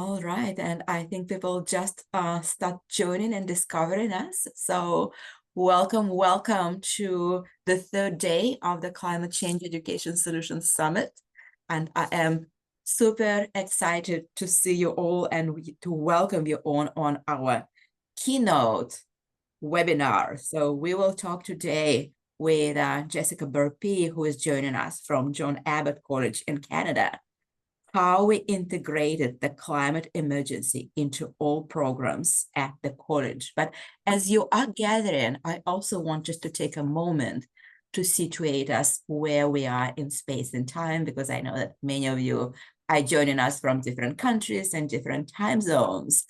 All right, and I think people just start joining and discovering us. So welcome to the third day of the Climate Change Education Solutions Summit. And I am super excited to see you all and to welcome you on our keynote webinar. So we will talk today with Jessica Burpee, who is joining us from John Abbott College in Canada, how we integrated the climate emergency into all programs at the college. But as you are gathering, I also want just to take a moment to situate us where we are in space and time, because I know that many of you are joining us from different countries and different time zones.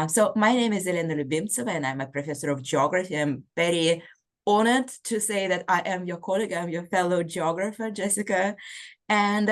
So my name is Elena Lubimtseva, and I'm a professor of geography. I'm very honored to say that I am your colleague, I'm your fellow geographer, Jessica. And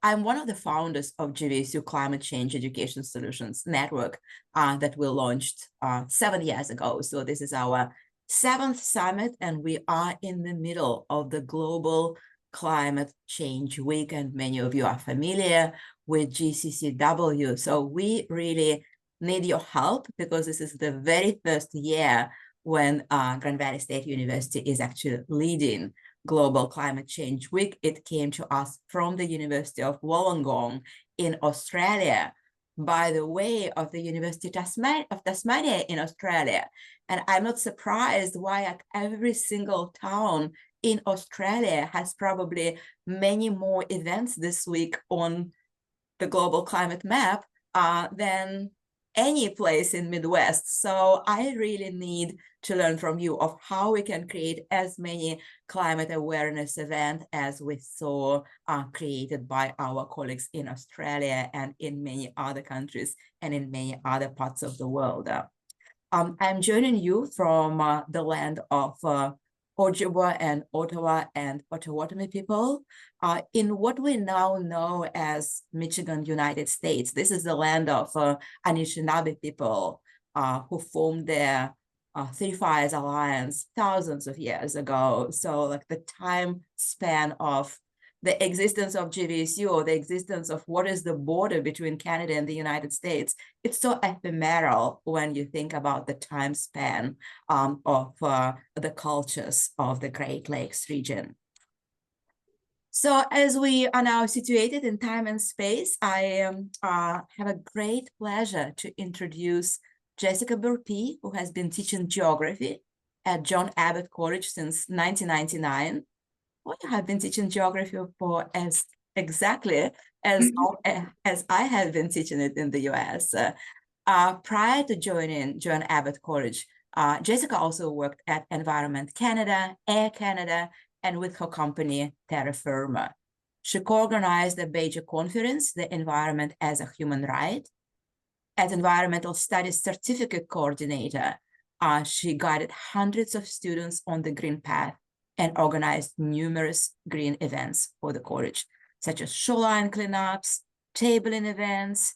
I'm one of the founders of GVSU Climate Change Education Solutions Network that we launched 7 years ago. So this is our 7th summit, and we are in the middle of the Global Climate Change Week, and many of you are familiar with GCCW. So we really need your help, because this is the very first year when Grand Valley State University is actually leading Global Climate Change Week. It came to us from the University of Wollongong in Australia, by the way of the University of Tasmania in Australia. And I'm not surprised why every single town in Australia has probably many more events this week on the global climate map than any place in Midwest. So I really need to learn from you of how we can create as many climate awareness events as we saw created by our colleagues in Australia and in many other countries and in many other parts of the world. I'm joining you from the land of Ojibwa and Ottawa and Potawatomi people in what we now know as Michigan, United States. This is the land of Anishinaabe people who formed their Three Fires Alliance thousands of years ago. So like the time span of the existence of GVSU, or the existence of what is the border between Canada and the United States, it's so ephemeral when you think about the time span of the cultures of the Great Lakes region. So as we are now situated in time and space, I have a great pleasure to introduce Jessica Burpee, who has been teaching geography at John Abbott College since 1999. Well, you have been teaching geography for exactly as long as I have been teaching it in the US. Prior to joining John Abbott College, Jessica also worked at Environment Canada, Air Canada, and with her company, Terra Firma. She co-organized the major conference, The Environment as a Human Right. As Environmental Studies Certificate Coordinator, she guided hundreds of students on the Green Path and organized numerous green events for the college, such as shoreline cleanups, tabling events,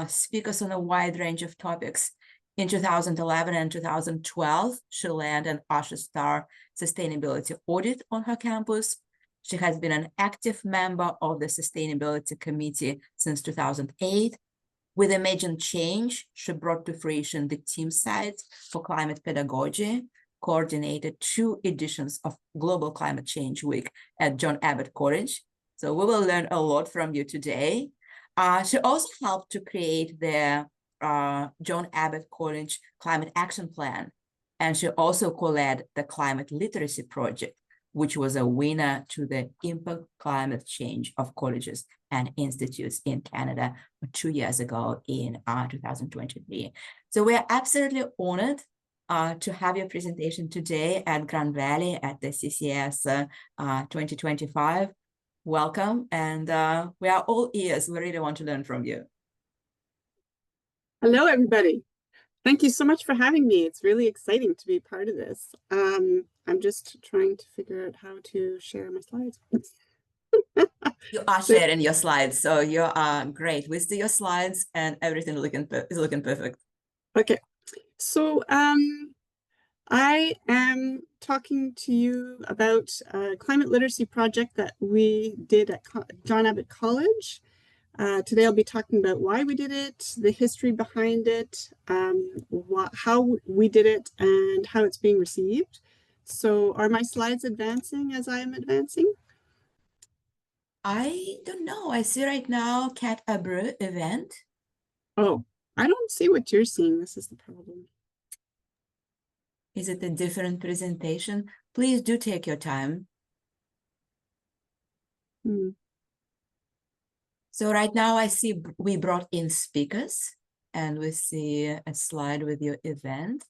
speakers on a wide range of topics. In 2011 and 2012, she landed an Usher Star Sustainability Audit on her campus. She has been an active member of the Sustainability Committee since 2008. With Imagine Change, she brought to fruition the team site for Climate Pedagogy, coordinated 2 editions of Global Climate Change Week at John Abbott College. So we will learn a lot from you today. She also helped to create the John Abbott College Climate Action Plan. And she also co-led the Climate Literacy Project, which was a winner to the Impact Climate Change of Colleges and Institutes in Canada 2 years ago in 2023. So we're absolutely honored to have your presentation today at Grand Valley at the CCESS 2025. Welcome, and we are all ears. We really want to learn from you. Hello, everybody. Thank you so much for having me. It's really exciting to be part of this. I'm just trying to figure out how to share my slides. You are sharing your slides, so you are great. We see your slides, and everything is looking perfect. Okay, so I am talking to you about a climate literacy project that we did at John Abbott College. Today I'll be talking about why we did it, the history behind it, how we did it, and how it's being received. So are my slides advancing as I am advancing? I don't know. I see right now Cat Abru event. Oh, I don't see what you're seeing. This is the problem. Is it a different presentation? Please do take your time. Hmm. So right now I see we brought in speakers and we see a slide with your event.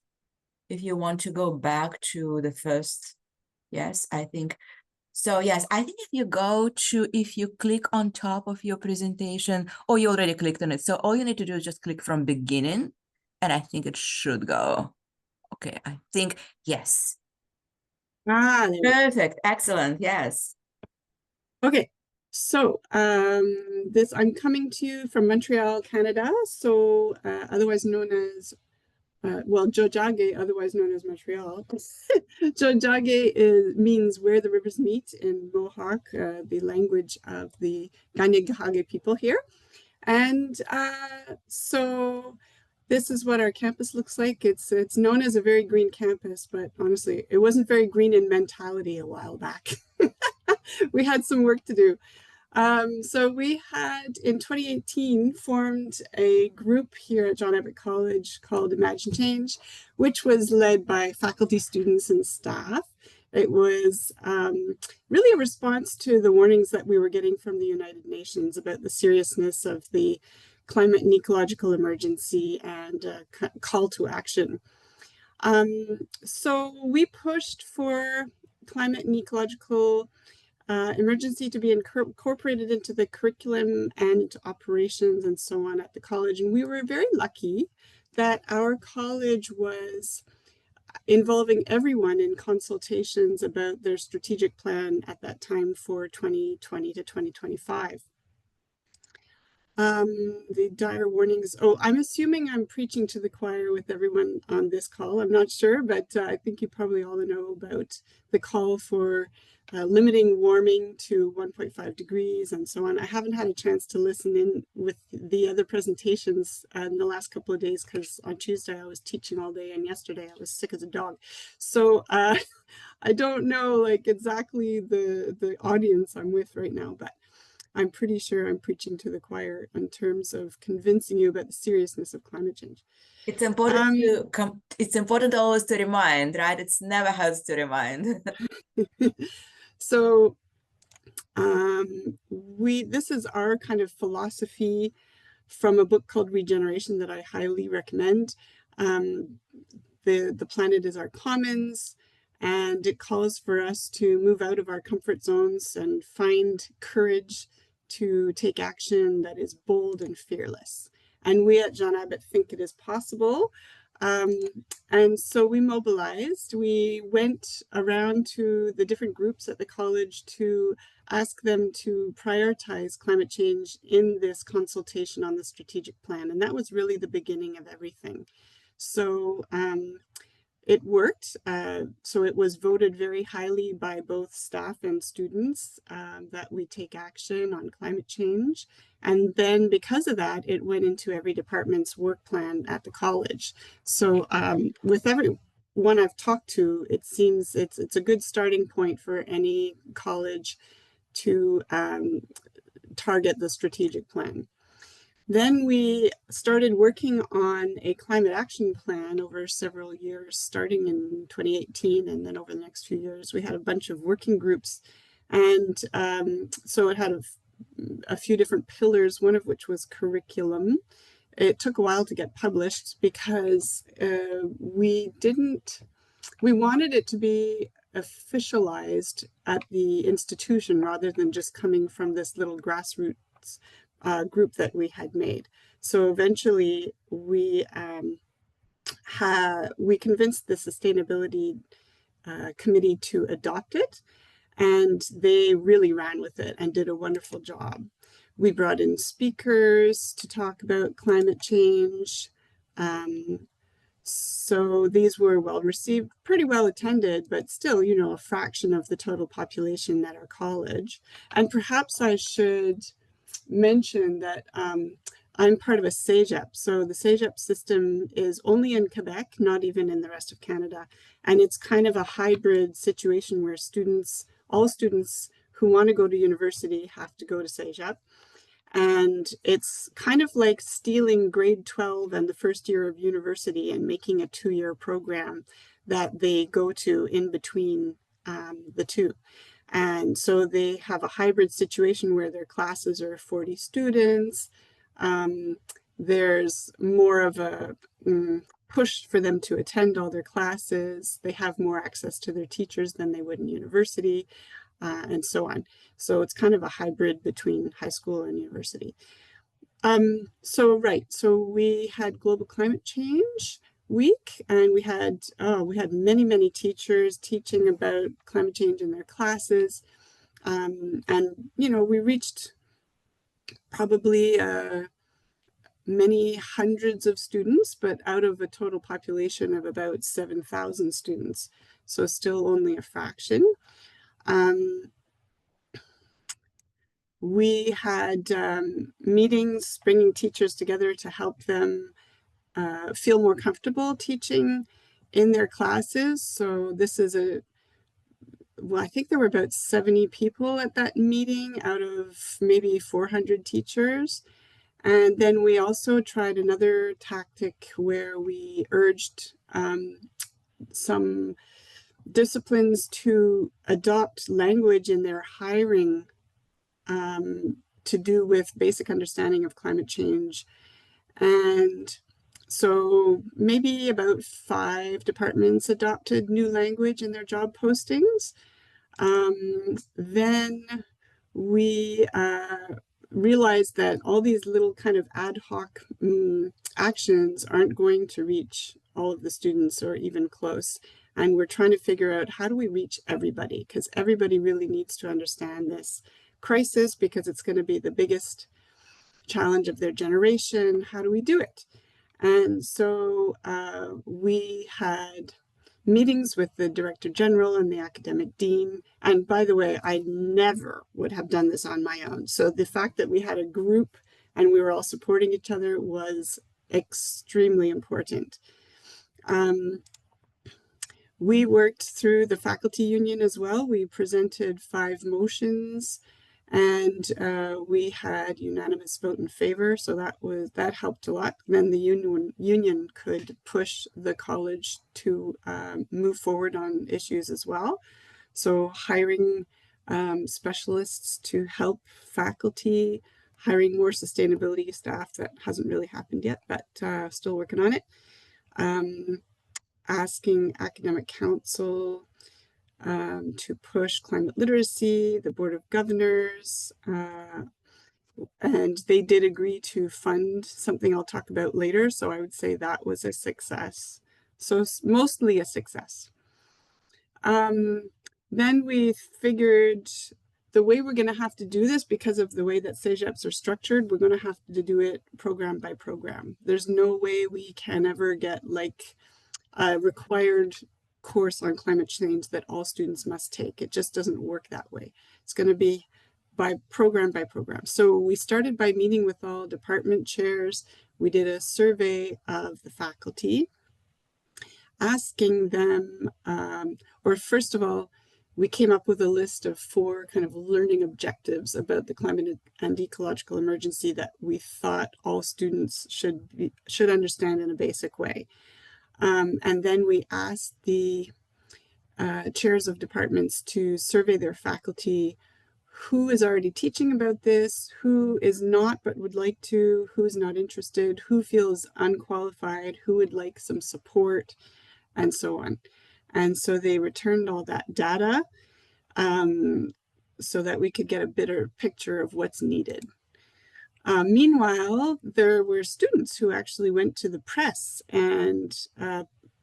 If you want to go back to the first, yes, I think. So yes, I think if you click on top of your presentation, or you already clicked on it. So all you need to do is just click from beginning, and I think it should go. Okay, I think, yes. Ah, Perfect, excellent, yes. okay. So I'm coming to you from Montreal, Canada. So otherwise known as Jojage, otherwise known as Montreal. Jojage means where the rivers meet in Mohawk, the language of the Kanien'kehá:ka people here. And so this is what our campus looks like. It's known as a very green campus, but honestly, it wasn't very green in mentality a while back. We had some work to do. So we had in 2018 formed a group here at John Abbott College called Imagine Change, which was led by faculty, students, and staff. It was really a response to the warnings that we were getting from the United Nations about the seriousness of the climate and ecological emergency and call to action. So we pushed for climate and ecological emergency to be incorporated into the curriculum and into operations and so on at the college. And we were very lucky that our college was involving everyone in consultations about their strategic plan at that time for 2020 to 2025. The dire warnings. Oh, I'm assuming I'm preaching to the choir with everyone on this call. I'm not sure, but I think you probably all know about the call for limiting warming to 1.5 degrees and so on. I haven't had a chance to listen in with the other presentations in the last couple of days because on Tuesday I was teaching all day and yesterday I was sick as a dog. So I don't know like exactly the audience I'm with right now, but I'm pretty sure I'm preaching to the choir in terms of convincing you about the seriousness of climate change. It's important it's important always to remind, right? It's never hurts to remind. So this is our kind of philosophy from a book called Regeneration that I highly recommend. The planet is our commons, and it calls for us to move out of our comfort zones and find courage to take action that is bold and fearless. And we at John Abbott think it is possible. And so we mobilized. We went around to the different groups at the college to ask them to prioritize climate change in this consultation on the strategic plan. And that was really the beginning of everything. So it worked. So it was voted very highly by both staff and students that we take action on climate change. And then because of that, it went into every department's work plan at the college. So with everyone I've talked to, it seems it's a good starting point for any college to target the strategic plan. Then we started working on a climate action plan over several years, starting in 2018, and then over the next few years, we had a bunch of working groups. And so it had a few different pillars, one of which was curriculum. It took a while to get published because we wanted it to be officialized at the institution rather than just coming from this little grassroots group that we had made. So eventually we convinced the sustainability committee to adopt it, and they really ran with it and did a wonderful job. We brought in speakers to talk about climate change. So these were well received, pretty well attended, but still, you know, a fraction of the total population at our college. And perhaps I should mention that I'm part of a CCESS2025. So the CCESS2025 system is only in Quebec, not even in the rest of Canada. And it's kind of a hybrid situation where all students who want to go to university have to go to CCESS2025. And it's kind of like stealing grade 12 and the first year of university and making a 2-year program that they go to in between the two. And so they have a hybrid situation where their classes are 40 students. There's more of a push for them to attend all their classes. They have more access to their teachers than they would in university, and so on. So it's kind of a hybrid between high school and university. So we had Global Climate Change Week, and we had many teachers teaching about climate change in their classes, and we reached probably many hundreds of students, but out of a total population of about 7,000 students, so still only a fraction. We had meetings bringing teachers together to help them feel more comfortable teaching in their classes. So this is I think there were about 70 people at that meeting out of maybe 400 teachers. And then we also tried another tactic where we urged some disciplines to adopt language in their hiring to do with basic understanding of climate change. And so maybe about 5 departments adopted new language in their job postings. Then we realized that all these little kind of ad hoc actions aren't going to reach all of the students or even close. And we're trying to figure out, how do we reach everybody? Because everybody really needs to understand this crisis, because it's going to be the biggest challenge of their generation. How do we do it? And so we had meetings with the Director General and the Academic Dean. And by the way, I never would have done this on my own. So the fact that we had a group and we were all supporting each other was extremely important. We worked through the faculty union as well. We presented 5 motions, and we had unanimous vote in favor, so that helped a lot. Then the union could push the college to move forward on issues as well. So hiring specialists to help faculty, hiring more sustainability staff, that hasn't really happened yet, but still working on it. Asking academic council to push climate literacy, the Board of Governors, and they did agree to fund something I'll talk about later. So I would say that was a success. So mostly a success. Then we figured the way we're going to have to do this, because of the way that CCESS2025s are structured, we're going to have to do it program by program. There's no way we can ever get like a required course on climate change that all students must take. It just doesn't work that way. It's going to be by program by program. So we started by meeting with all department chairs. We did a survey of the faculty, asking them, or first of all, we came up with a list of 4 kind of learning objectives about the climate and ecological emergency that we thought all students should understand in a basic way. And then we asked the chairs of departments to survey their faculty, who is already teaching about this, who is not but would like to, who is not interested, who feels unqualified, who would like some support, and so on. And so they returned all that data so that we could get a better picture of what's needed. Meanwhile, there were students who actually went to the press and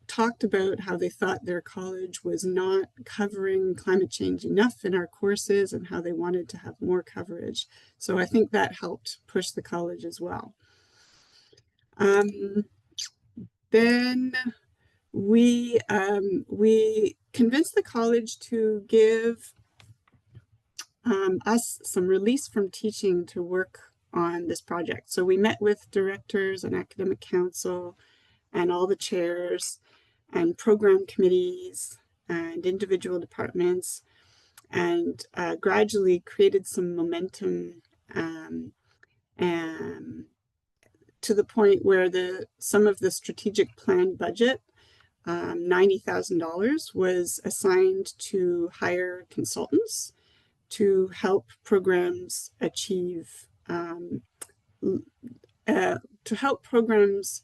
talked about how they thought their college was not covering climate change enough in our courses and how they wanted to have more coverage. So I think that helped push the college as well. Then we convinced the college to give us some release from teaching to work on this project. So we met with directors and academic council and all the chairs and program committees and individual departments, and gradually created some momentum and to the point where some of the strategic plan budget, $90,000, was assigned to hire consultants to help programs achieve, to help programs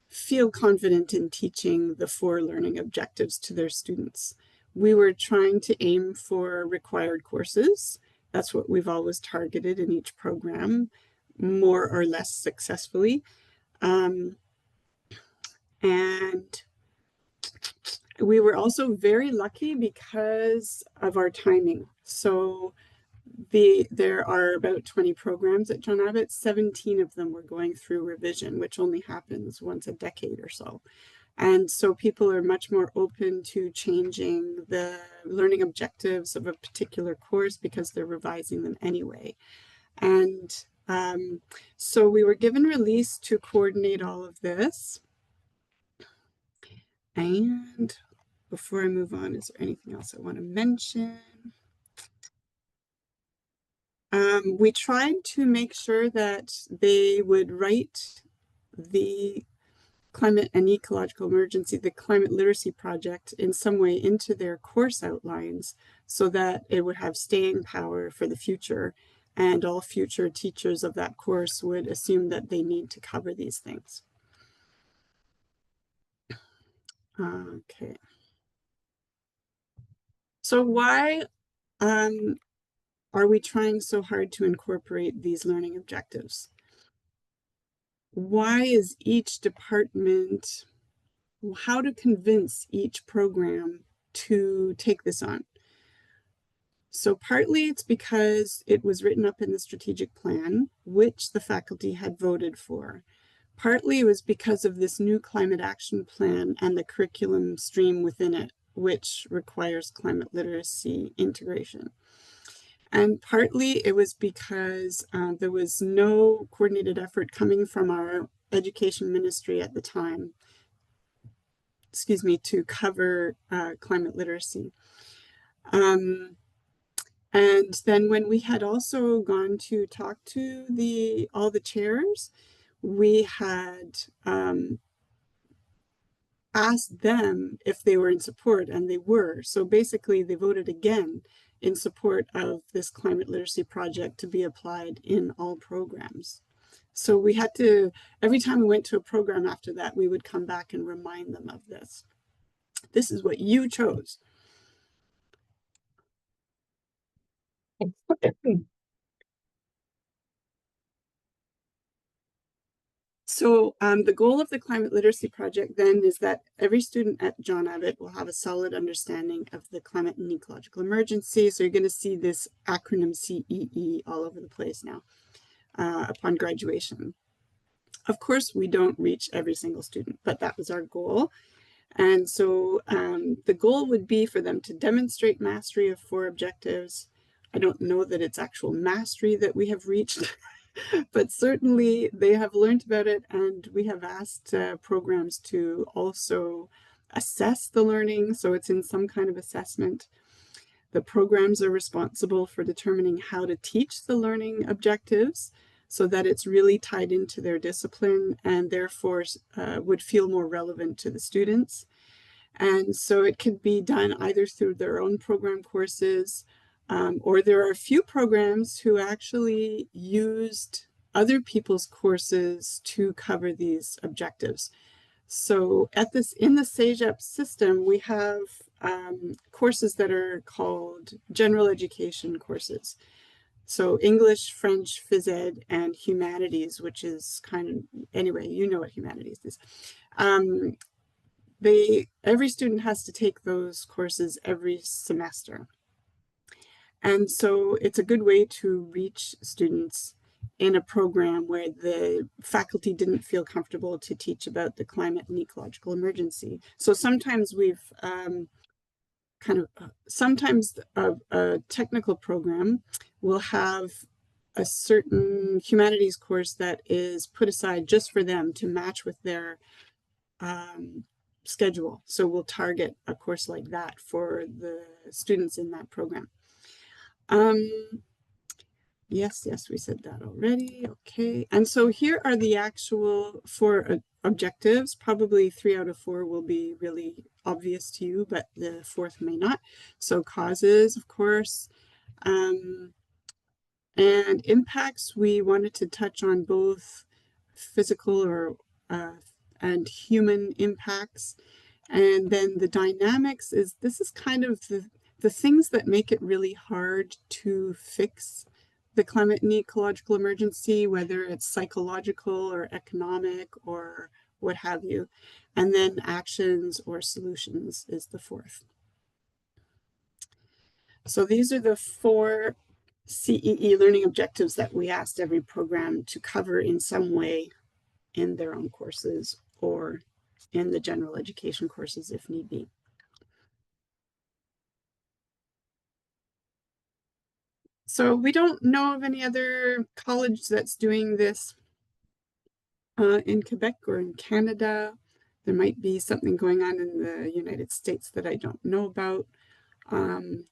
feel confident in teaching the 4 learning objectives to their students. We were trying to aim for required courses. That's what we've always targeted in each program, more or less successfully. And we were also very lucky because of our timing. So there are about 20 programs at John Abbott. 17 of them were going through revision, which only happens once a decade or so. And so people are much more open to changing the learning objectives of a particular course because they're revising them anyway. And so we were given release to coordinate all of this. And before I move on, is there anything else I want to mention? We tried to make sure that they would write the climate and ecological emergency, the climate literacy project, in some way into their course outlines so that it would have staying power for the future, and all future teachers of that course would assume that they need to cover these things. Okay. So why are we trying so hard to incorporate these learning objectives? Why is each department, how to convince each program to take this on? So partly it's because it was written up in the strategic plan, which the faculty had voted for. Partly it was because of this new climate action plan and the curriculum stream within it, which requires climate literacy integration. And partly it was because there was no coordinated effort coming from our education ministry at the time, to cover climate literacy. And then when we had also gone to talk to all the chairs, we had asked them if they were in support, and they were. So basically they voted again in support of this climate literacy project to be applied in all programs. So we had to, every time we went to a program after that, we would come back and remind them of this. This is what you chose. So the goal of the Climate Literacy Project then is that every student at John Abbott will have a solid understanding of the climate and ecological emergency. So you're going to see this acronym CEE all over the place now upon graduation. Of course, we don't reach every single student, but that was our goal. And so the goal would be for them to demonstrate mastery of 4 objectives. I don't know that it's actual mastery that we have reached, but certainly they have learned about it, and we have asked programs to also assess the learning, so it's in some kind of assessment. The programs are responsible for determining how to teach the learning objectives so that it's really tied into their discipline and therefore would feel more relevant to the students. And so it could be done either through their own program courses, or there are a few programs who actually used other people's courses to cover these objectives. So in the CCESS system, we have courses that are called general education courses. So English, French, Phys Ed, and humanities, which is kind of, anyway, you know what humanities is. Every student has to take those courses every semester. And so it's a good way to reach students in a program where the faculty didn't feel comfortable to teach about the climate and ecological emergency. So sometimes we've sometimes a technical program will have a certain humanities course that is put aside just for them to match with their schedule. So we'll target a course like that for the students in that program. Yes, we said that already. Okay. And so here are the actual 4 objectives. Probably 3 out of 4 will be really obvious to you, but the 4th may not. So causes, of course, and impacts. We wanted to touch on both physical or and human impacts. And then the dynamics this is kind of the things that make it really hard to fix the climate and ecological emergency, whether it's psychological or economic or what have you. And then actions or solutions is the 4th. So these are the 4 CEE learning objectives that we asked every program to cover in some way in their own courses or in the general education courses if need be. So we don't know of any other college that's doing this in Quebec or in Canada. There might be something going on in the United States that I don't know about.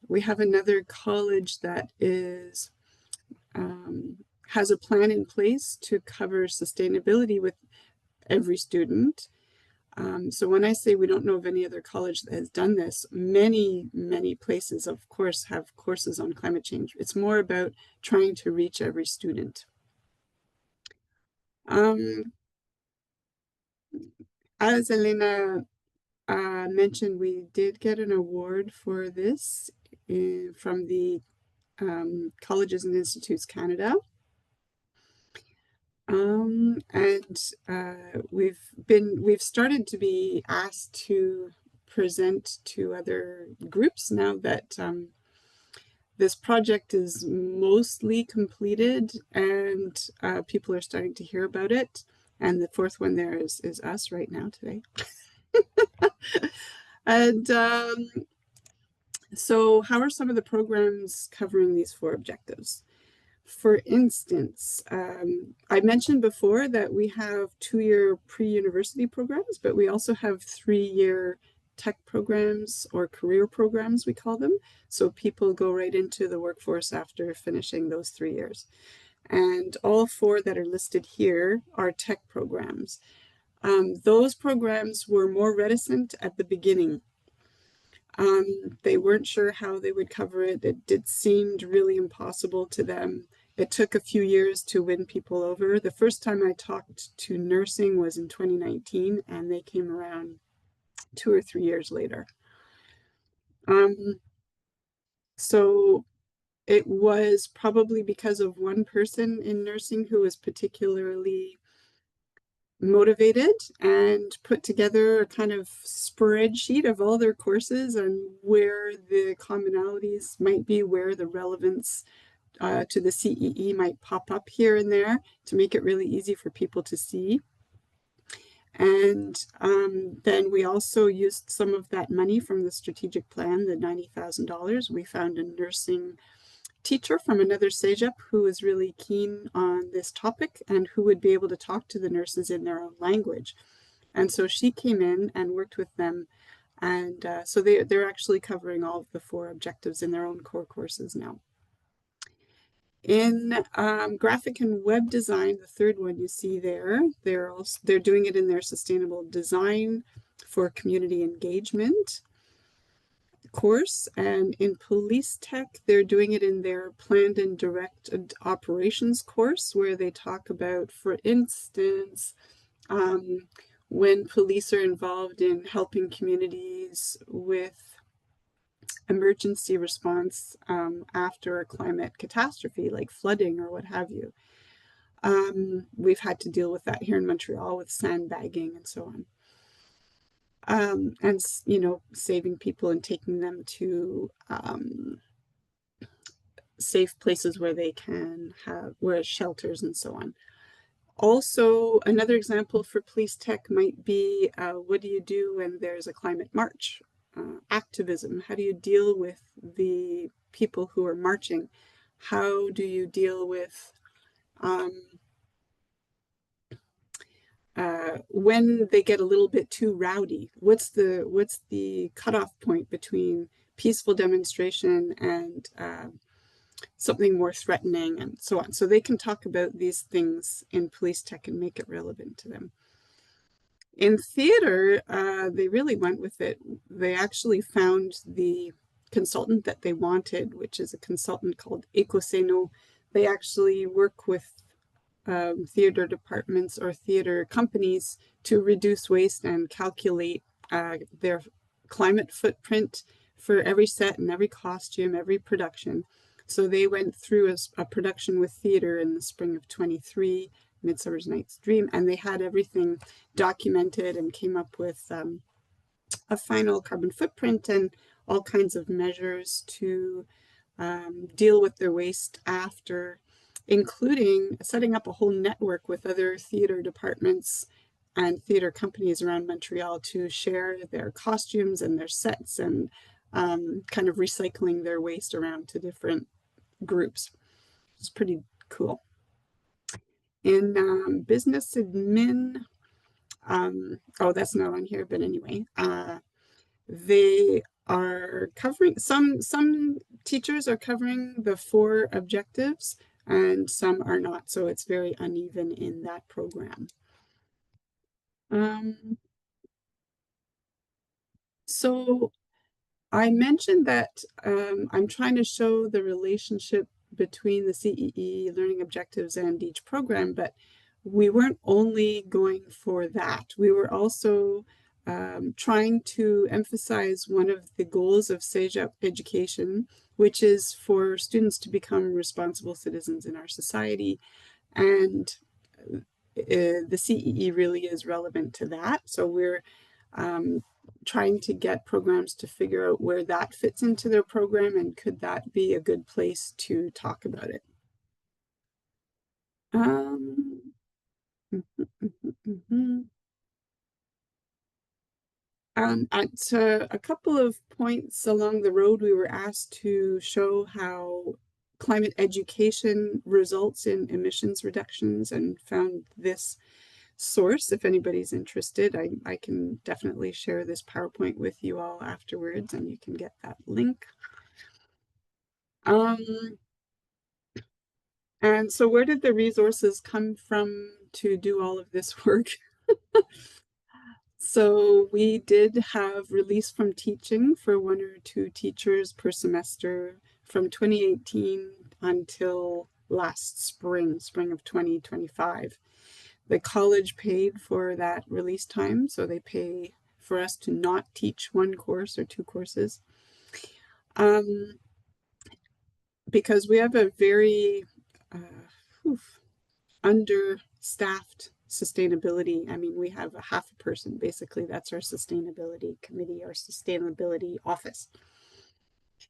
We have another college that is has a plan in place to cover sustainability with every student. So when I say we don't know of any other college that has done this, many places, of course, have courses on climate change. It's more about trying to reach every student. As Elena mentioned, we did get an award for this from the Colleges and Institutes Canada. We've started to be asked to present to other groups now that this project is mostly completed and people are starting to hear about it. And the 4th one there is us right now today. And so how are some of the programs covering these 4 objectives? For instance, I mentioned before that we have 2-year pre-university programs, but we also have 3-year tech programs or career programs, we call them. So people go right into the workforce after finishing those 3 years. And all 4 that are listed here are tech programs. Those programs were more reticent at the beginning. They weren't sure how they would cover it. It seemed really impossible to them. It took a few years to win people over. The first time I talked to nursing was in 2019, and they came around 2 or 3 years later. So it was probably because of one person in nursing who was particularly motivated and put together a kind of spreadsheet of all their courses and where the commonalities might be, where the relevance to the CEE might pop up here and there to make it really easy for people to see. And then we also used some of that money from the strategic plan, the $90,000. We found a nursing teacher from another CEGEP who was really keen on this topic and who would be able to talk to the nurses in their own language. And so she came in and worked with them. And so they're actually covering all of the 4 objectives in their own core courses now. In graphic and web design, the 3rd one you see there, they're doing it in their sustainable design for community engagement course. And in police tech, they're doing it in their planned and directed operations course, where they talk about, for instance, when police are involved in helping communities with emergency response after a climate catastrophe like flooding or what have you. We've had to deal with that here in Montreal with sandbagging and so on. And, you know, saving people and taking them to safe places where they can have, where shelters and so on. Also, another example for police tech might be, what do you do when there's a climate march? Activism, how do you deal with the people who are marching? How do you deal with when they get a little bit too rowdy? What's the cutoff point between peaceful demonstration and something more threatening, and so on? So they can talk about these things in police tech and make it relevant to them. In theater, they really went with it. They actually found the consultant that they wanted, which is a consultant called Ecoseno. They actually work with theater departments or theater companies to reduce waste and calculate their climate footprint for every set and every costume, every production. So they went through a production with theater in the spring of 23, Midsummer Night's Dream, and they had everything documented and came up with a final carbon footprint and all kinds of measures to deal with their waste after, including setting up a whole network with other theater departments and theater companies around Montreal to share their costumes and their sets, and kind of recycling their waste around to different groups. It's pretty cool. In business admin, oh, that's not on here, but anyway, they are covering, some teachers are covering the 4 objectives and some are not, so it's very uneven in that program. So I mentioned that I'm trying to show the relationship between the CEE learning objectives and each program, but we weren't only going for that. We were also trying to emphasize one of the goals of CEGEP education, which is for students to become responsible citizens in our society. And the CEE really is relevant to that. So we're trying to get programs to figure out where that fits into their program and could that be a good place to talk about it. At a couple of points along the road, we were asked to show how climate education results in emissions reductions, and found this source. If anybody's interested, I can definitely share this PowerPoint with you all afterwards, and you can get that link. And so where did the resources come from to do all of this work? So we did have release from teaching for 1 or 2 teachers per semester from 2018 until last spring of 2025. The college paid for that release time, so they pay for us to not teach 1 course or 2 courses. Because we have a very understaffed sustainability. I mean, we have a half a person, basically. That's our sustainability committee, our sustainability office,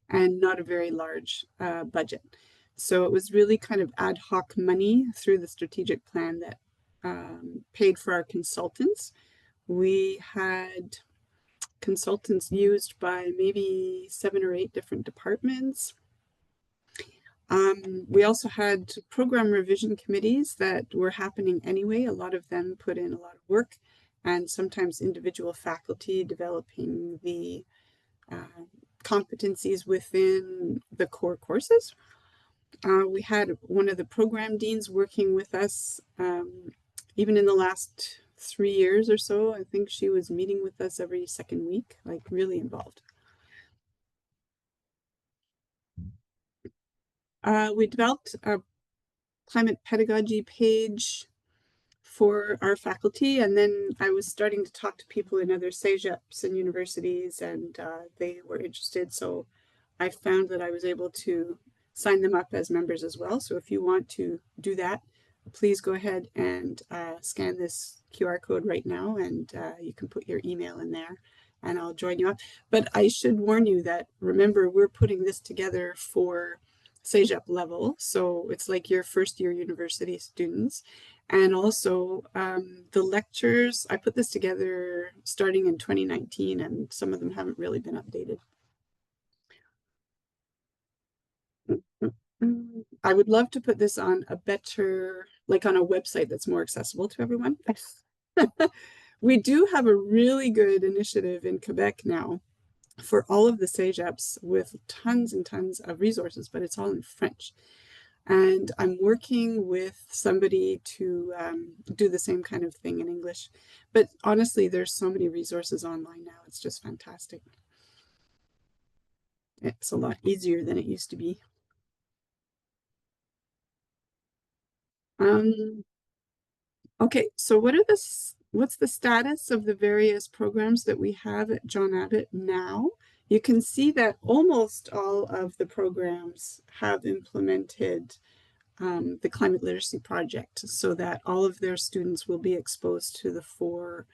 and not a very large budget. So it was really kind of ad hoc money through the strategic plan that paid for our consultants. We had consultants used by maybe 7 or 8 different departments. We also had program revision committees that were happening anyway. A lot of them put in a lot of work, and sometimes individual faculty developing the competencies within the core courses. We had one of the program deans working with us even in the last 3 years or so. I think she was meeting with us every 2nd week, like really involved. We developed a climate pedagogy page for our faculty, and then I was starting to talk to people in other CEGEPs and universities, and they were interested, so I found that I was able to sign them up as members as well. So if you want to do that, please go ahead and scan this QR code right now, and you can put your email in there and I'll join you up. But I should warn you that, remember, we're putting this together for CEGEP level, so it's like your 1st-year university students. And also the lectures, I put this together starting in 2019, and some of them haven't really been updated. I would love to put this on a better, like on a website that's more accessible to everyone. We do have a really good initiative in Quebec now for all of the CEGEPs with tons and tons of resources, but it's all in French. And I'm working with somebody to do the same kind of thing in English. But honestly, there's so many resources online now. It's just fantastic. It's a lot easier than it used to be. Okay, so what's the status of the various programs that we have at John Abbott now? You can see that almost all of the programs have implemented the Climate Literacy Project so that all of their students will be exposed to the 4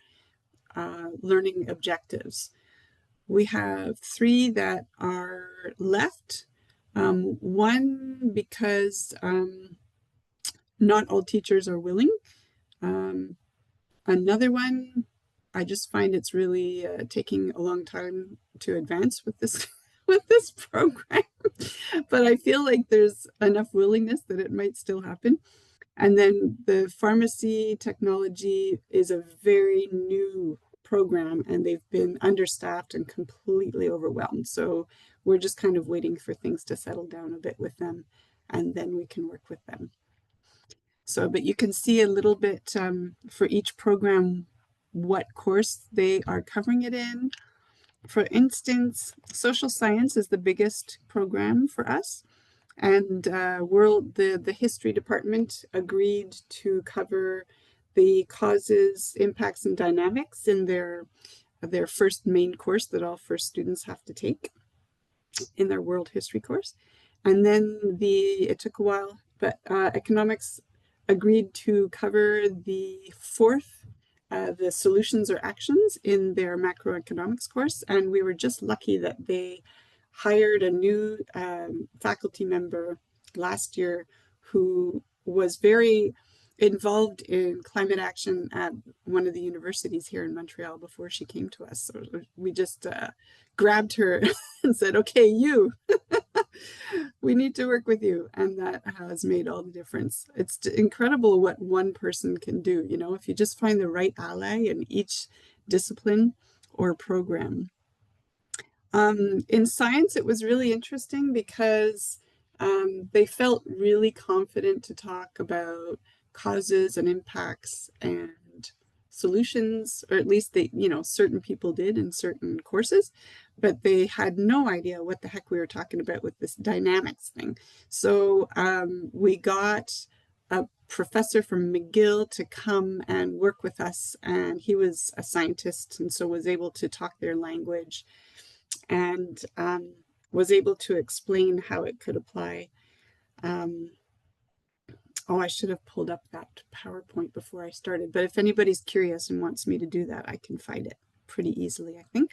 learning objectives. We have 3 that are left. One because not all teachers are willing. Another one, I just find it's really taking a long time to advance with this with this program, but I feel like there's enough willingness that it might still happen. And then the pharmacy technology is a very new program, and they've been understaffed and completely overwhelmed. So we're just kind of waiting for things to settle down a bit with them, and then we can work with them. So, but you can see a little bit for each program what course they are covering it in. For instance, social science is the biggest program for us. And the history department agreed to cover the causes, impacts, and dynamics in their first main course that all first students have to take in their world history course. And then it took a while, but economics agreed to cover the 4th, the solutions or actions in their macroeconomics course. And we were just lucky that they hired a new faculty member last year who was very involved in climate action at one of the universities here in Montreal before she came to us. So we just grabbed her and said, okay, you, we need to work with you. And that has made all the difference. It's incredible what one person can do, you know, if you just find the right ally in each discipline or program. In science, it was really interesting because they felt really confident to talk about causes and impacts and solutions, or at least they, you know, certain people did in certain courses, but they had no idea what the heck we were talking about with this dynamics thing. So we got a professor from McGill to come and work with us, and he was a scientist and so was able to talk their language and was able to explain how it could apply. Oh, I should have pulled up that PowerPoint before I started, but if anybody's curious and wants me to do that, I can find it pretty easily, I think.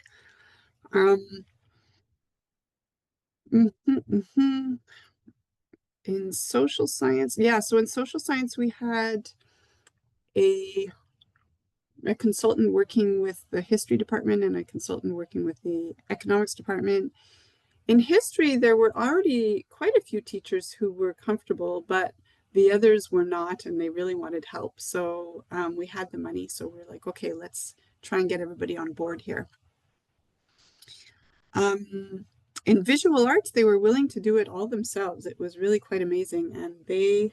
In social science, yeah, so in social science, we had a consultant working with the history department and a consultant working with the economics department. In history, there were already quite a few teachers who were comfortable, but the others were not, and they really wanted help. So we had the money, so we're like, okay, let's try and get everybody on board here. In visual arts, they were willing to do it all themselves. It was really quite amazing, and they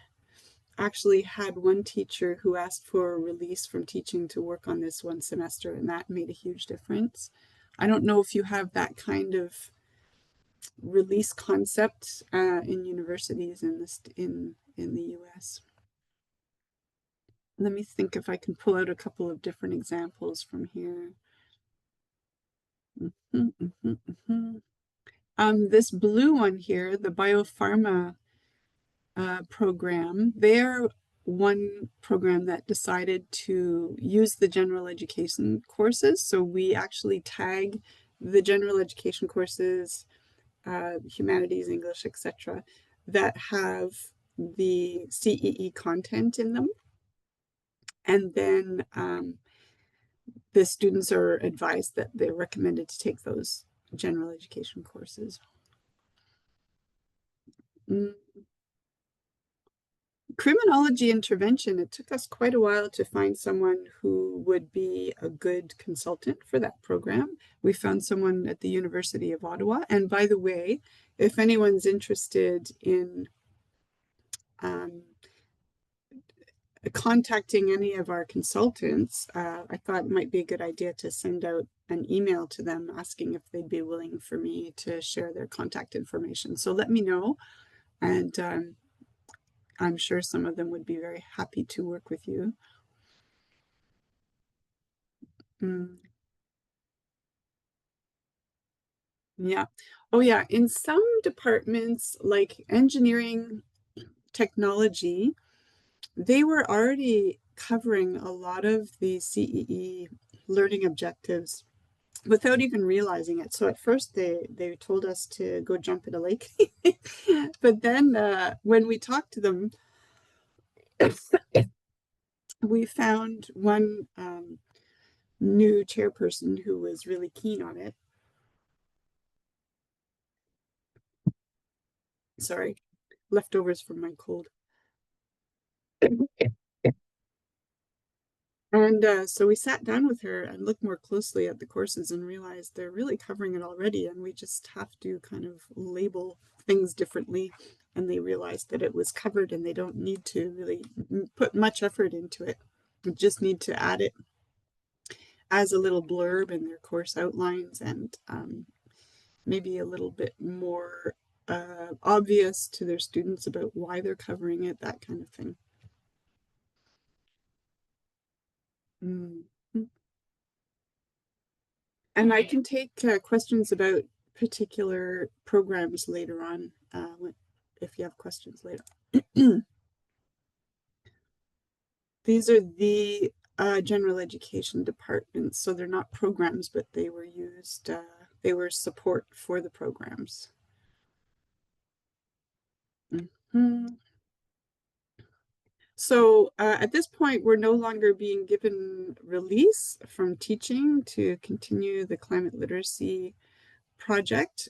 actually had one teacher who asked for a release from teaching to work on this one semester, and that made a huge difference. I don't know if you have that kind of release concept in universities in the US. Let me think if I can pull out a couple of different examples from here. This blue one here, the biopharma program, they're one program that decided to use the general education courses. So we actually tag the general education courses, humanities, English, etc., that have the CEE content in them. And then the students are advised that they're recommended to take those general education courses. criminology intervention, it took us quite a while to find someone who would be a good consultant for that program. We found someone at the University of Ottawa. And by the way, if anyone's interested in contacting any of our consultants, I thought it might be a good idea to send out an email to them asking if they'd be willing for me to share their contact information. So let me know, and I'm sure some of them would be very happy to work with you. Yeah. Oh, yeah. In some departments, like engineering, technology, they were already covering a lot of the CEE learning objectives without even realizing it. So at first they told us to go jump in a lake. But then when we talked to them, we found one new chairperson who was really keen on it. Sorry, leftovers from my cold. And so we sat down with her and looked more closely at the courses and realized they're really covering it already. And we just have to kind of label things differently. And they realized that it was covered and they don't need to really put much effort into it. We just need to add it as a little blurb in their course outlines and maybe a little bit more obvious to their students about why they're covering it, that kind of thing. And I can take questions about particular programs later on if you have questions later. These are the general education departments, so they're not programs, but they were used, they were support for the programs. So at this point, we're no longer being given release from teaching to continue the climate literacy project.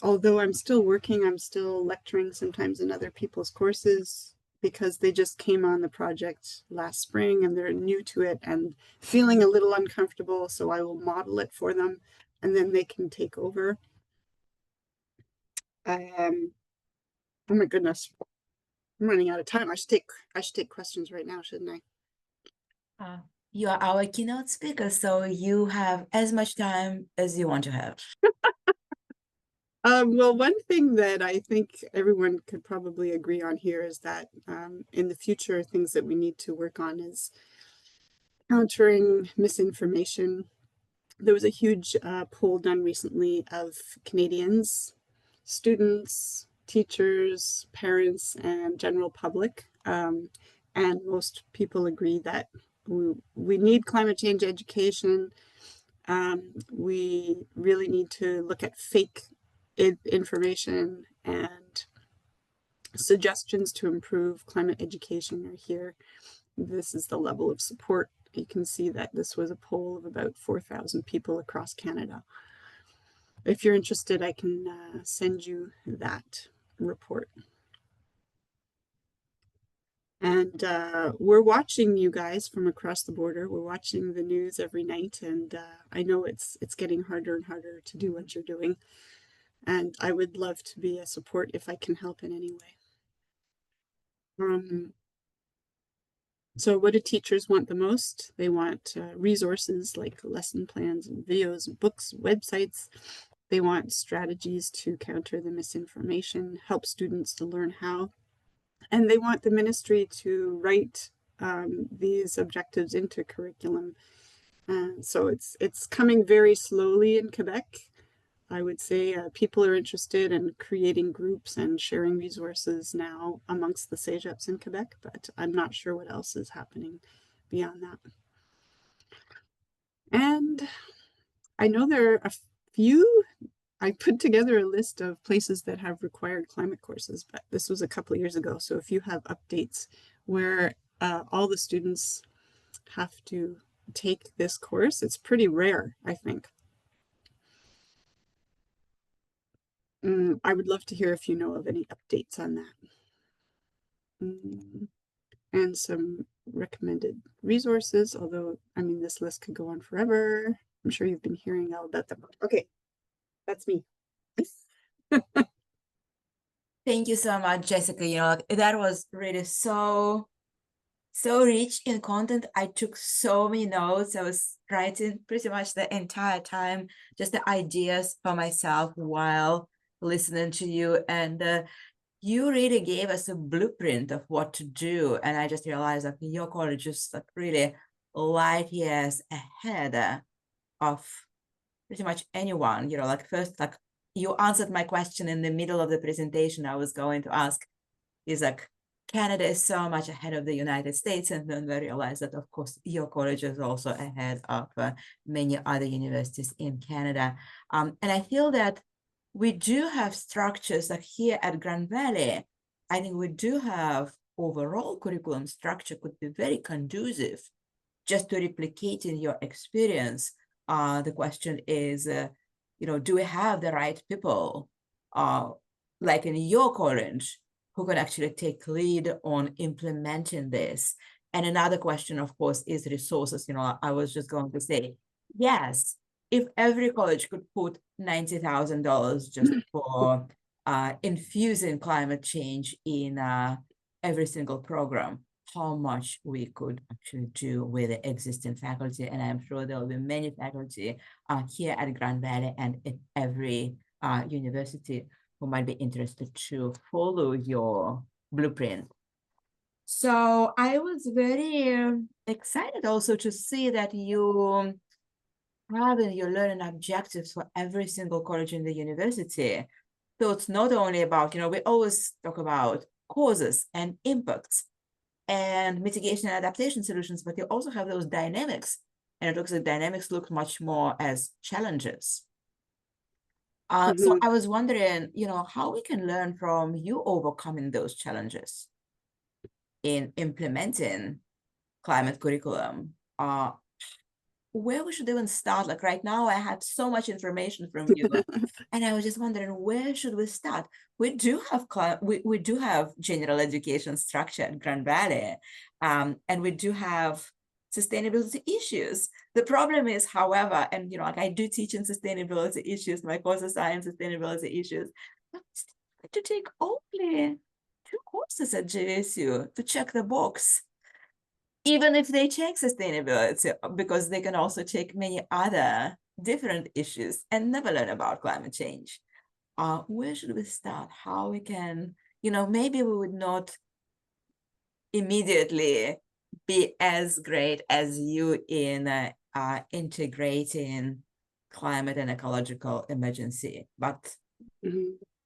Although I'm still working, I'm still lecturing sometimes in other people's courses because they just came on the project last spring and they're new to it and feeling a little uncomfortable. So I will model it for them and then they can take over. Oh my goodness, I'm running out of time. I should take questions right now, shouldn't I? You are our keynote speaker, so you have as much time as you want to have. Well, one thing that I think everyone could probably agree on here is that in the future, things that we need to work on is countering misinformation. There was a huge poll done recently of Canadians, students, teachers, parents, and general public. And most people agree that we need climate change education. We really need to look at fake information, and suggestions to improve climate education are here. This is the level of support. You can see that this was a poll of about 4,000 people across Canada. If you're interested, I can send you that report. And we're watching you guys from across the border. We're watching the news every night, and I know it's getting harder and harder to do what you're doing. And I would love to be a support if I can help in any way. So what do teachers want the most? They want resources like lesson plans and videos and books, websites. They want strategies to counter the misinformation, help students to learn how. And they want the ministry to write these objectives into curriculum. So it's coming very slowly in Quebec. I would say people are interested in creating groups and sharing resources now amongst the CEGEPs in Quebec, but I'm not sure what else is happening beyond that. And I know there are a few, I put together a list of places that have required climate courses, but this was a couple of years ago. So if you have updates where all the students have to take this course, it's pretty rare, I think. I would love to hear if you know of any updates on that. and some recommended resources, although, I mean, this list could go on forever. I'm sure you've been hearing all about them. Okay, that's me. Thank you so much, Jessica. That was really so rich in content. I took so many notes. I was writing pretty much the entire time, just the ideas for myself while listening to you. And you really gave us a blueprint of what to do. And I just realized that your college is like really light years ahead of pretty much anyone. Like first, like you answered my question in the middle of the presentation. I was going to ask, is like, Canada is so much ahead of the United States, and then we realized that, of course, your college is also ahead of many other universities in Canada. And I feel that we do have structures like here at Grand Valley. I think we do have overall curriculum structure could be very conducive just to replicating your experience. The question is, do we have the right people, like in your college, who can actually take lead on implementing this? And another question, of course, is resources. I was just going to say, yes, if every college could put $90,000 just for infusing climate change in every single program, how much we could actually do with the existing faculty. And I'm sure there will be many faculty here at Grand Valley and at every university who might be interested to follow your blueprint. So I was very excited also to see that you have in your learning objectives for every single college in the university. So it's not only about, we always talk about causes and impacts and mitigation and adaptation solutions, but you also have those dynamics. And it looks like dynamics look much more as challenges. So I was wondering, how we can learn from you overcoming those challenges in implementing climate curriculum. Where we should even start? Like right now, I had so much information from you, and I was just wondering, where should we start? We do have we do have general education structure at Grand Valley, and we do have sustainability issues. The problem is, however, and like I do teach in sustainability issues, my courses are in sustainability issues. But I have to take only 2 courses at JSU to check the box, even if they check sustainability, because they can also check many other different issues and never learn about climate change. Where should we start? How we can, maybe we would not immediately be as great as you in integrating climate and ecological emergency, but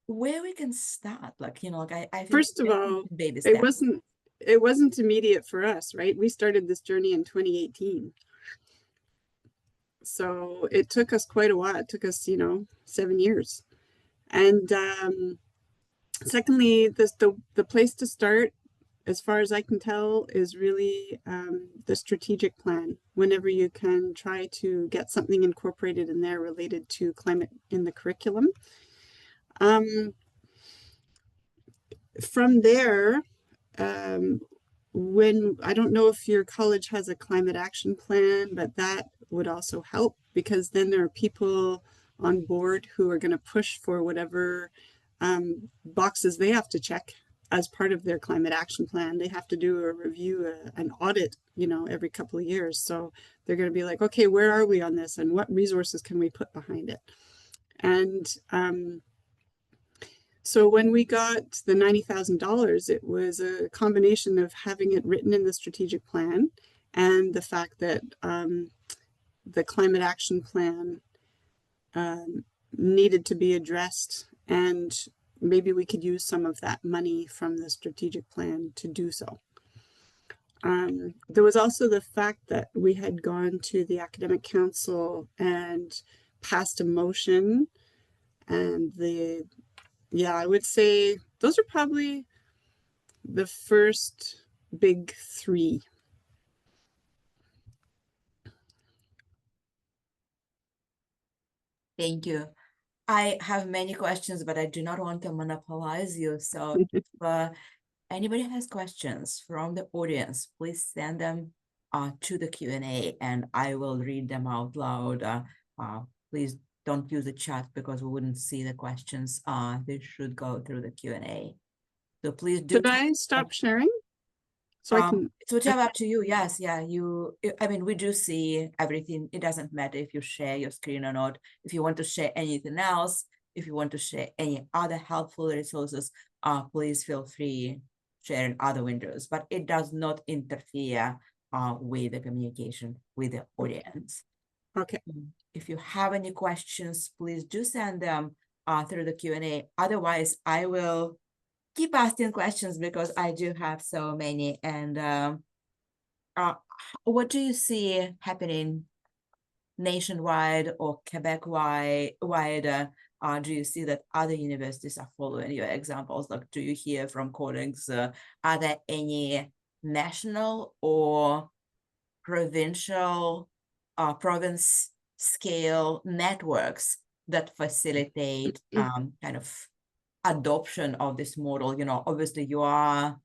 where we can start, like, like I feel first of all, baby steps. It wasn't immediate for us, right? We started this journey in 2018. So it took us quite a while. It took us, 7 years. And secondly, the place to start, as far as I can tell, is really the strategic plan. Whenever you can try to get something incorporated in there related to climate in the curriculum. From there, when I don't know if your college has a climate action plan, but that would also help, because then there are people on board who are going to push for whatever boxes they have to check as part of their climate action plan. They have to do a review, an audit, every couple of years. So they're going to be like, okay, where are we on this, and what resources can we put behind it? And so when we got the $90,000, it was a combination of having it written in the strategic plan and the fact that the climate action plan needed to be addressed, and maybe we could use some of that money from the strategic plan to do so. There was also the fact that we had gone to the academic council and passed a motion, and I would say those are probably the first big 3. Thank you. I have many questions, but I do not want to monopolize you. So anybody has questions from the audience, please send them to the Q&A and I will read them out loud. Please don't use the chat because we wouldn't see the questions. They should go through the Q&A. So please do. Should I stop sharing? So I can. It's whatever up to you. Yes, yeah. I mean, we do see everything. It doesn't matter if you share your screen or not. If you want to share anything else, if you want to share any other helpful resources, please feel free sharing other windows. But it does not interfere with the communication with the audience. Okay. If you have any questions, please do send them through the Q&A. Otherwise, I will keep asking questions because I do have so many. And what do you see happening nationwide or Quebec-wide? Do you see that other universities are following your examples? Like, do you hear from colleagues? Are there any national or provincial province scale networks that facilitate kind of adoption of this model? You know, obviously you are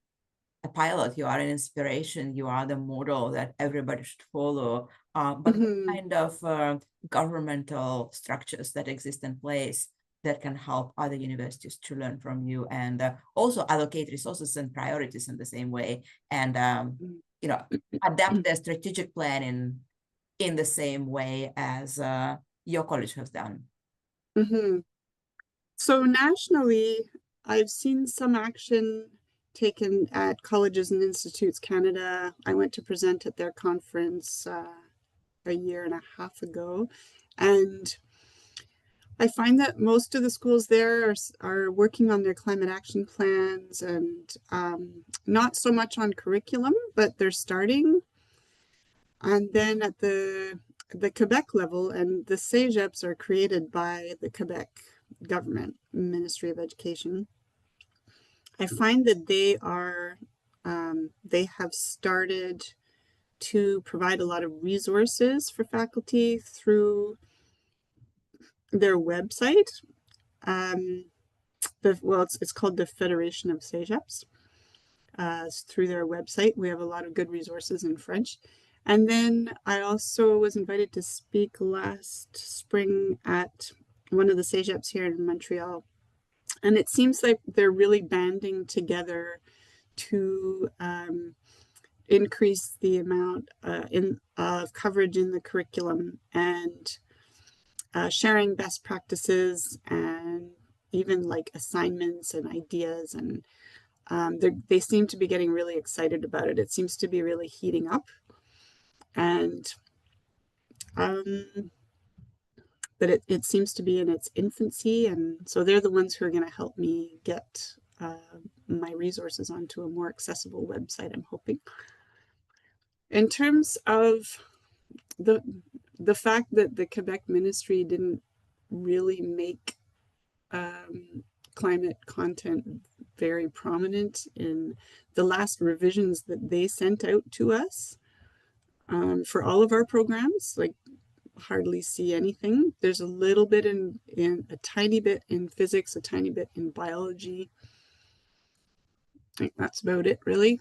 a pilot, you are an inspiration, you are the model that everybody should follow. But what kind of governmental structures that exist in place that can help other universities to learn from you and also allocate resources and priorities in the same way and you know, adapt their strategic plan in the same way as your college has done? So nationally, I've seen some action taken at Colleges and Institutes Canada. I went to present at their conference a year and a half ago, and I find that most of the schools there are working on their climate action plans and not so much on curriculum, but they're starting. And then at the Quebec level, and the CEGEPs are created by the Quebec government, Ministry of Education, I find that they have started to provide a lot of resources for faculty through their website. It's called the Federation of CEGEPs. Through their website, we have a lot of good resources in French. And then I also was invited to speak last spring at one of the CEGEPs here in Montreal. And it seems like they're really banding together to increase the amount of coverage in the curriculum and sharing best practices and even like assignments and ideas. And they seem to be getting really excited about it. It seems to be really heating up. And but it seems to be in its infancy, and so they're the ones who are going to help me get my resources onto a more accessible website, I'm hoping. In terms of the fact that the Quebec ministry didn't really make climate content very prominent in the last revisions that they sent out to us for all of our programs, like hardly see anything. There's a little bit in a tiny bit in physics, a tiny bit in biology. I think that's about it, really.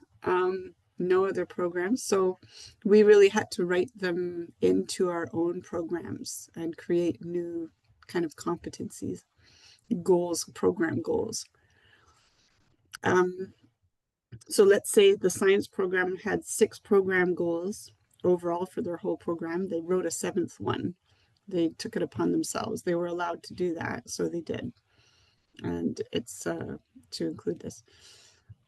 No other programs. So we really had to write them into our own programs and create new kind of competencies, goals, program goals. So let's say the science program had 6 program goals overall for their whole program. They wrote a 7th one. They took it upon themselves. They were allowed to do that, so they did. And it's to include this.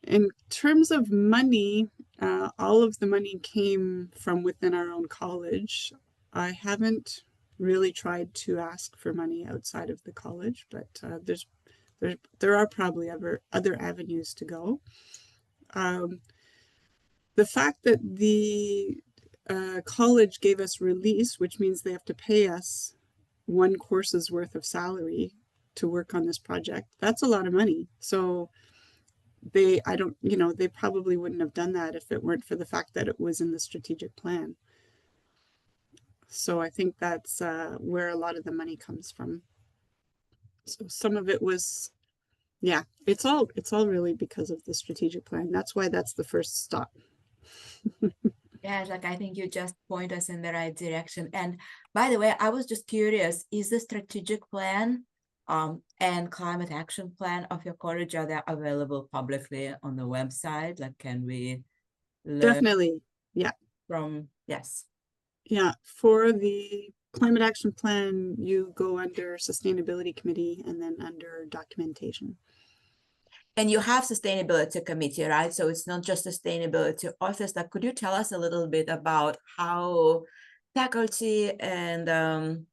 In terms of money, all of the money came from within our own college. I haven't really tried to ask for money outside of the college, but there are probably other avenues to go. The fact that the college gave us release, which means they have to pay us 1 course's worth of salary to work on this project, that's a lot of money. So they probably wouldn't have done that if it weren't for the fact that it was in the strategic plan. So I think that's where a lot of the money comes from. So some of it was Yeah, it's all really because of the strategic plan. That's why that's the first stop. Yeah, like I think you just point us in the right direction. And by the way, I was just curious, is the strategic plan and climate action plan of your college, are they available publicly on the website? Like, can we learn Definitely. Yeah. from, yes. Yeah. For the climate action plan, you go under sustainability committee and then under documentation. And you have sustainability committee, right? So it's not just sustainability office. Like, could you tell us a little bit about how faculty and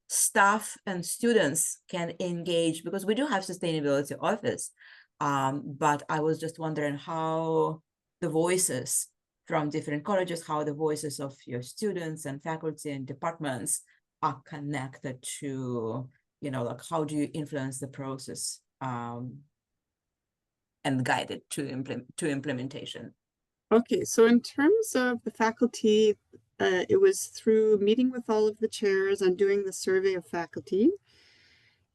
staff and students can engage? Because we do have sustainability office, but I was just wondering how the voices from different colleges, how the voices of your students and faculty and departments are connected to, you know, like how do you influence the process? And guide it to implementation. Okay, so in terms of the faculty, it was through meeting with all of the chairs and doing the survey of faculty.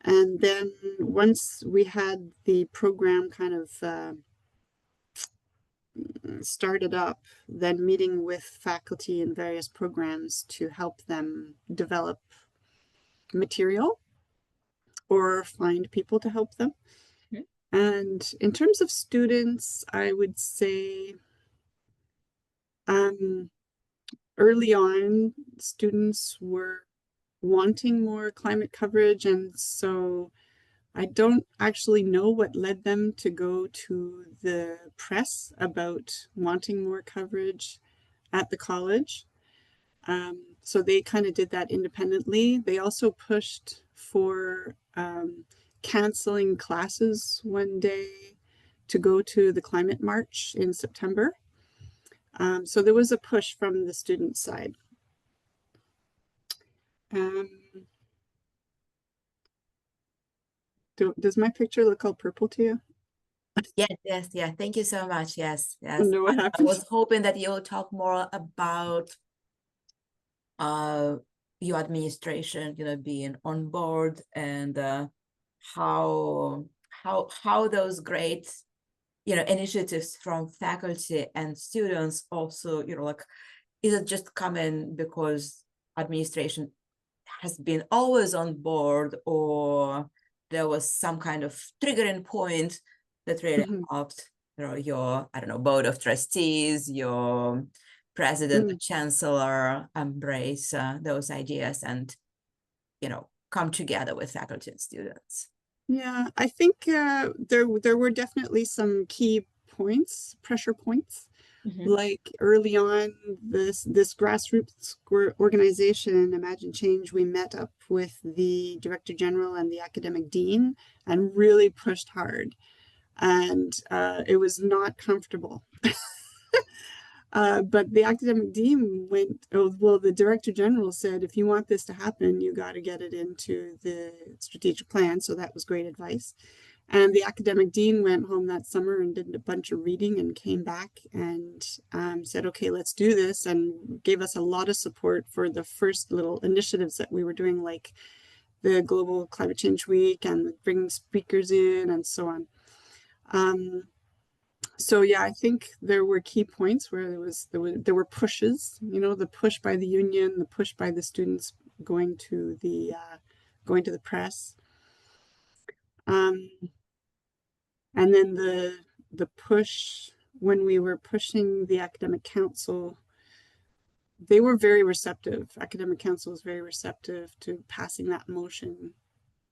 And then once we had the program kind of started up, then meeting with faculty in various programs to help them develop material or find people to help them. Mhm. And in terms of students, I would say early on, students were wanting more climate coverage, and so I don't actually know what led them to go to the press about wanting more coverage at the college. So they kind of did that independently. They also pushed for canceling classes one day to go to the climate march in September. So there was a push from the student side. Does my picture look all purple to you? Yes. Thank you so much. Yes. I wonder what I happened. was hoping that you'll talk more about your administration, you know, being on board and how those great, you know, initiatives from faculty and students also, you know, like, is it just coming because administration has been always on board, or there was some kind of triggering point that really helped, you know, your, I don't know, board of trustees, your president, chancellor embrace those ideas and, you know, come together with faculty and students? Yeah, I think there were definitely some key points, pressure points. Like early on, this grassroots organization, Imagine Change, we met up with the director general and the academic dean and really pushed hard. And it was not comfortable. But the academic dean went, oh, well, the director general said, if you want this to happen, you got to get it into the strategic plan. So that was great advice. And the academic dean went home that summer and did a bunch of reading and came back and said, okay, let's do this, and gave us a lot of support for the first little initiatives that we were doing, like the Global Climate Change Week and bringing speakers in and so on. So yeah, I think there were key points where there were pushes, you know, the push by the union, the push by the students going to the press, and then the push when we were pushing the academic council. They were very receptive. Academic council was very receptive to passing that motion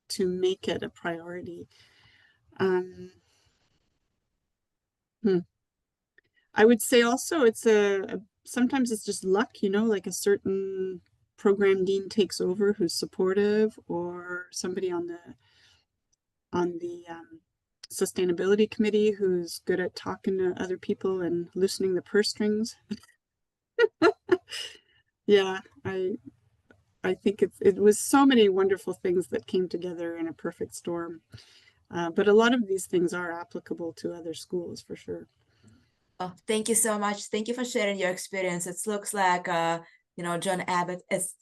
to make it a priority. I would say also it's sometimes it's just luck, you know, like a certain program dean takes over who's supportive, or somebody on the sustainability committee who's good at talking to other people and loosening the purse strings. Yeah, I think it was so many wonderful things that came together in a perfect storm. But a lot of these things are applicable to other schools for sure. Oh, thank you so much. Thank you for sharing your experience. It looks like, you know, John Abbott is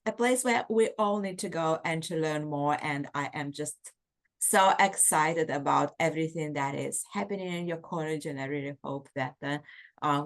a place where we all need to go and to learn more. And I am just so excited about everything that is happening in your college, and I really hope that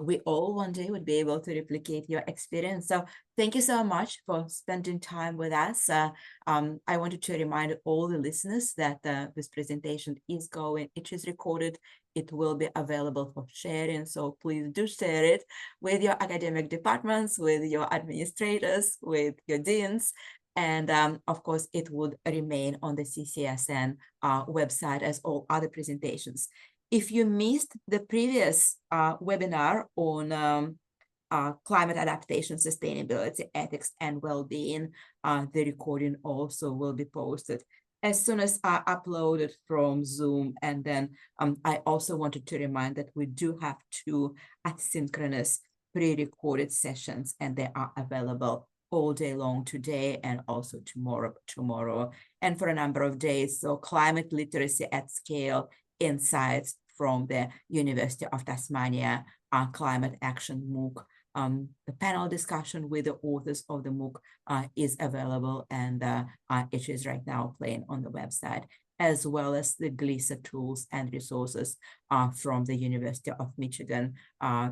we all one day would be able to replicate your experience. So thank you so much for spending time with us. I wanted to remind all the listeners that this presentation is it is recorded. It will be available for sharing, so please do share it with your academic departments, with your administrators, with your deans. And of course, it would remain on the CCSN website as all other presentations. If you missed the previous webinar on climate adaptation, sustainability, ethics, and well-being, the recording also will be posted as soon as I upload it from Zoom. And then I also wanted to remind that we do have 2 asynchronous pre-recorded sessions, and they are available all day long today and also tomorrow, and for a number of days. So climate literacy at scale, insights from the University of Tasmania Climate Action MOOC. The panel discussion with the authors of the MOOC is available, and it is right now playing on the website, as well as the GLISA tools and resources from the University of Michigan.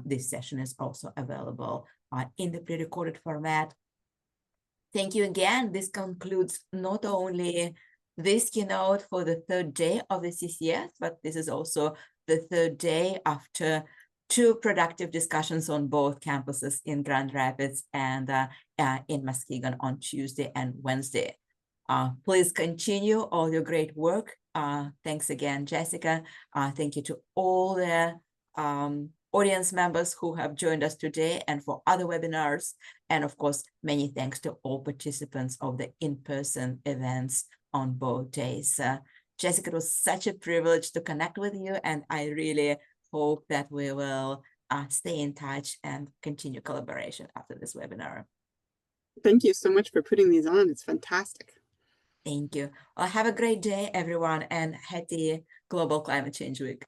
This session is also available in the pre-recorded format. Thank you again. This concludes not only this keynote for the 3rd day of the CCS, but this is also the 3rd day after 2 productive discussions on both campuses in Grand Rapids and in Muskegon on Tuesday and Wednesday. Please continue all your great work. Thanks again, Jessica. Thank you to all the audience members who have joined us today and for other webinars. And of course, many thanks to all participants of the in-person events on both days. Jessica, it was such a privilege to connect with you, and I really hope that we will stay in touch and continue collaboration after this webinar. Thank you so much for putting these on. It's fantastic. Thank you. Well, have a great day, everyone, and happy Global Climate Change Week.